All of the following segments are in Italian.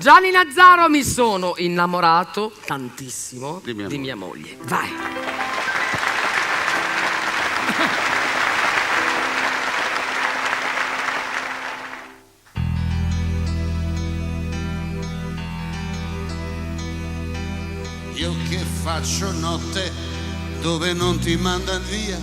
Gianni Nazzaro, mi sono innamorato tantissimo di mia moglie. Vai. Io che faccio notte dove non ti mandano via,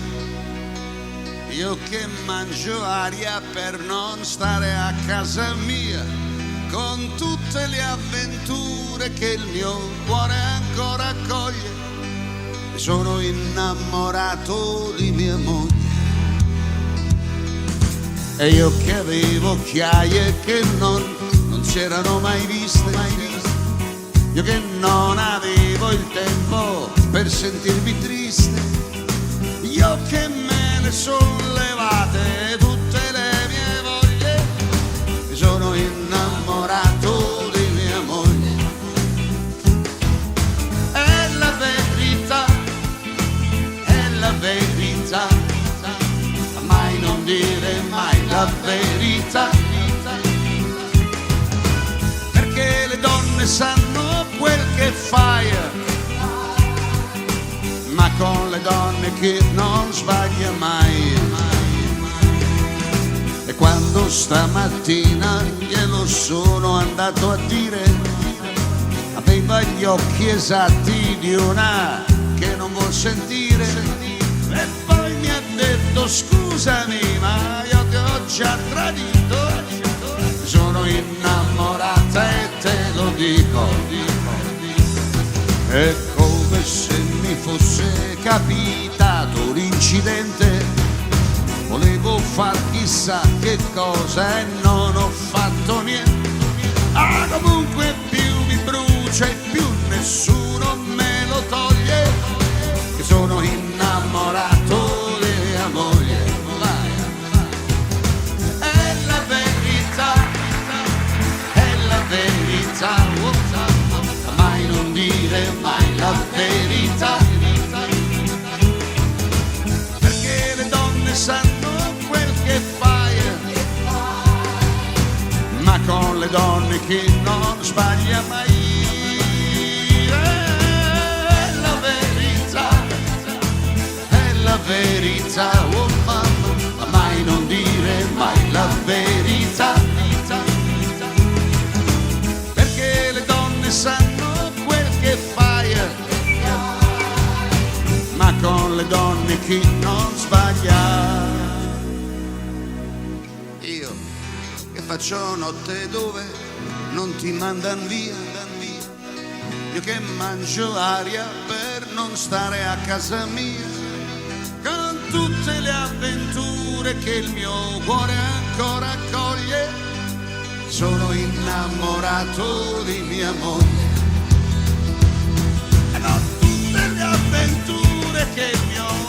io che mangio aria per non stare a casa mia, con tutte le avventure che il mio cuore ancora accoglie, sono innamorato di mia moglie. E io che avevo occhiaie che non c'erano mai viste, io che non avevo il tempo per sentirmi triste, io che me ne sono levate tutte le mie voglie, mi sono innamorato di mia moglie. È la verità, mai non dire mai la verità, perché le donne sanno quel che fai, ma con le donne che non sbaglia mai. E quando stamattina glielo sono andato a dire, aveva gli occhi esatti di una che non vuol sentire, e poi mi ha detto scusami ma io ti ho già tradito, sono innamorata e te lo dico. È come se mi fosse capitato un incidente, volevo far chissà che cosa e non ho fatto niente. Ah, comunque più mi brucia e più nessuno me lo toglie, che sono innamorato di mia moglie. È la verità, mai non dire mai la verità, perché le donne sanno quel che fai, ma con le donne che non sbaglia mai. È la verità, oh mamma, mai non dire mai la verità, perché le donne sanno quel che fai, ma con le donne chi non sbaglia. Io che faccio notte dove non ti mandan via, io che mangio aria per non stare a casa mia, con tutte le avventure che il mio cuore ancora accoglie, sono innamorato di mia moglie. E con tutte le avventure che il mio